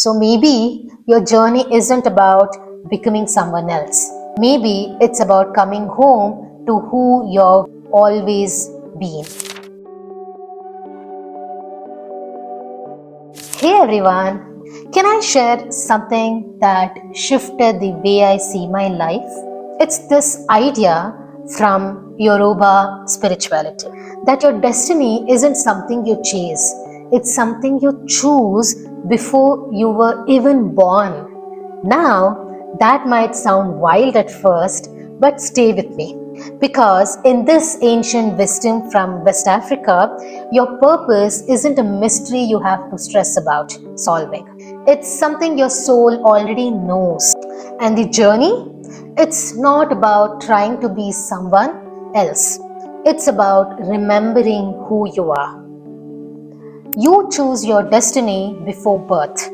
So maybe your journey isn't about becoming someone else. Maybe it's about coming home to who you've always been. Hey everyone, can I share something that shifted the way I see my life? It's this idea from Yoruba spirituality that your destiny isn't something you chase, it's something you choose before you were even born. Now, that might sound wild at first, but stay with me. Because in this ancient wisdom from West Africa, your purpose isn't a mystery you have to stress about solving. It's something your soul already knows. And the journey? It's not about trying to be someone else. It's about remembering who you are. You choose your destiny before birth.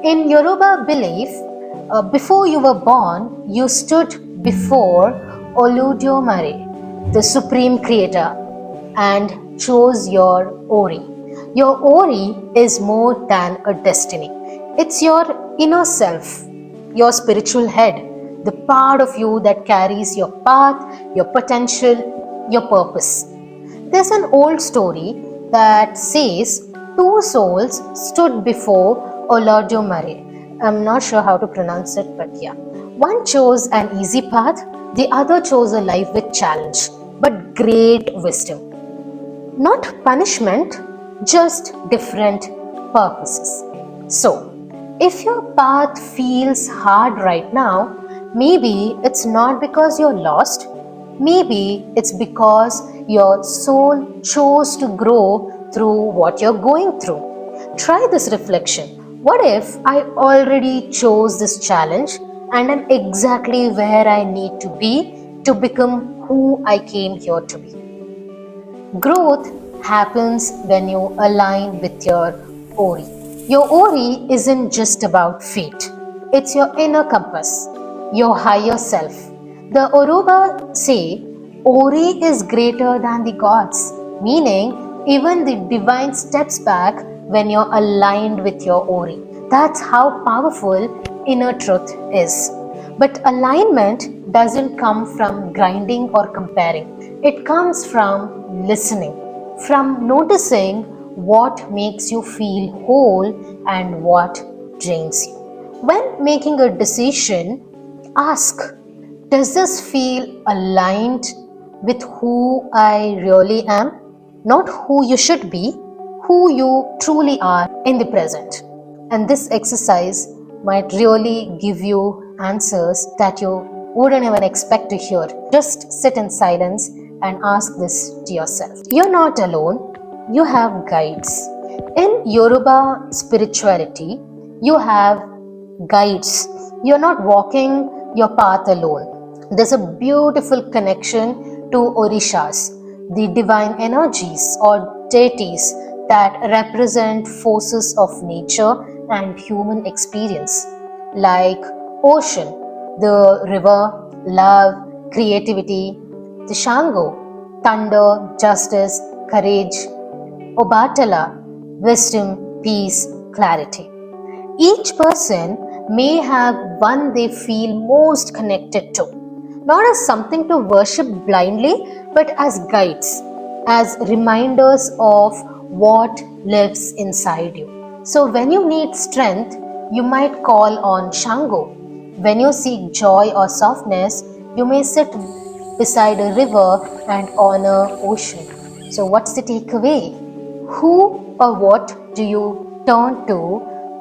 In Yoruba belief, before you were born, you stood before Olodumare, the supreme creator, and chose your Ori. Your Ori is more than a destiny. It's your inner self, your spiritual head, the part of you that carries your path, your potential, your purpose. There's an old story that says two souls stood before Olodumare. I'm not sure how to pronounce it, but yeah. One chose an easy path, the other chose a life with challenge, but great wisdom. Not punishment, just different purposes. So, if your path feels hard right now, maybe it's not because you're lost, maybe it's because your soul chose to grow through what you're going through. Try this reflection. What if I already chose this challenge and I'm exactly where I need to be to become who I came here to be? Growth happens when you align with your Ori. Your Ori isn't just about fate, it's your inner compass, your higher self. The Yoruba say Ori is greater than the gods, meaning even the divine steps back when you're aligned with your Ori. That's how powerful inner truth is. But alignment doesn't come from grinding or comparing. It comes from listening, from noticing what makes you feel whole and what drains you. When making a decision, ask, does this feel aligned with who I really am? Not who you should be, who you truly are in the present. And this exercise might really give you answers that you wouldn't even expect to hear. Just sit in silence and ask this to yourself. You're not alone, you have guides. In Yoruba spirituality, you have guides. You're not walking your path alone. There's a beautiful connection to Orishas, the divine energies or deities that represent forces of nature and human experience, like ocean, the river, love, creativity, the Shango, thunder, justice, courage, Obatala, wisdom, peace, clarity. Each person may have one they feel most connected to, not as something to worship blindly, but as guides, as reminders of what lives inside you. So, when you need strength, you might call on Shango. When you seek joy or softness, you may sit beside a river and honor ocean. So, what's the takeaway? Who or what do you turn to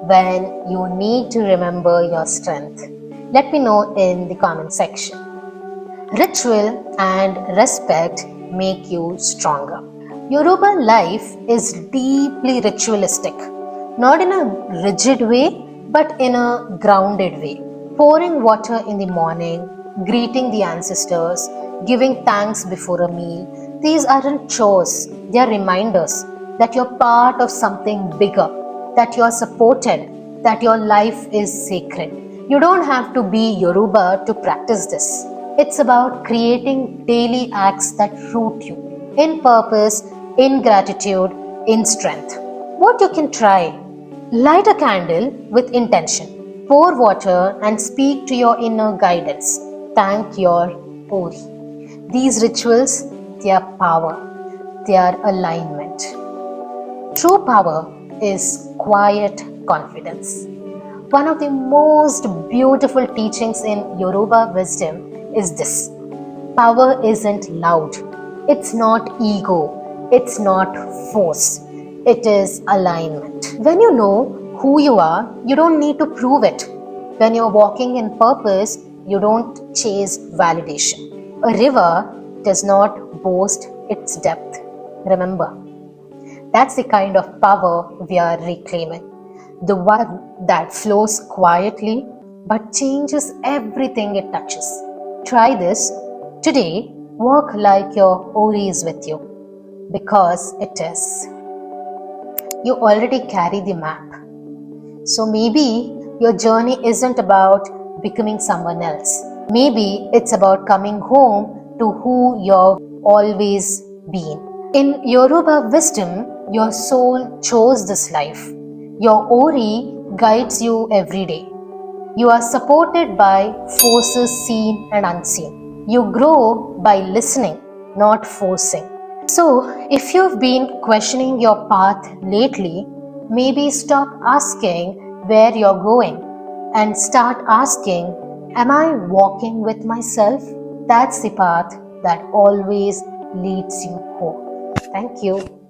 when you need to remember your strength? Let me know in the comment section. Ritual and respect make you stronger. Yoruba life is deeply ritualistic, not in a rigid way, but in a grounded way. Pouring water in the morning, greeting the ancestors, giving thanks before a meal, these aren't chores, they are reminders that you're part of something bigger, that you're supported, that your life is sacred. You don't have to be Yoruba to practice this. It's about creating daily acts that root you in purpose, in gratitude, in strength. What you can try: Light a candle with intention. Pour water and speak to your inner guidance. Thank your Ori. These rituals, they are power, they are alignment. True power is quiet confidence. One of the most beautiful teachings in Yoruba wisdom is this: power isn't loud, it's not ego, it's not force, it is alignment. When you know who you are, you don't need to prove it. When you're walking in purpose, you don't chase validation. A river does not boast its depth. Remember, that's the kind of power we are reclaiming. The one that flows quietly but changes everything it touches. Try this today. Walk like your Ori is with you, because it is. You already carry the map. So maybe your journey isn't about becoming someone else. Maybe it's about coming home to who you've always been. In Yoruba wisdom, your soul chose this life. Your Ori guides you every day. You are supported by forces seen and unseen. You grow by listening, not forcing. So, if you've been questioning your path lately, maybe stop asking where you're going and start asking, am I walking with myself? That's the path that always leads you home. Thank you.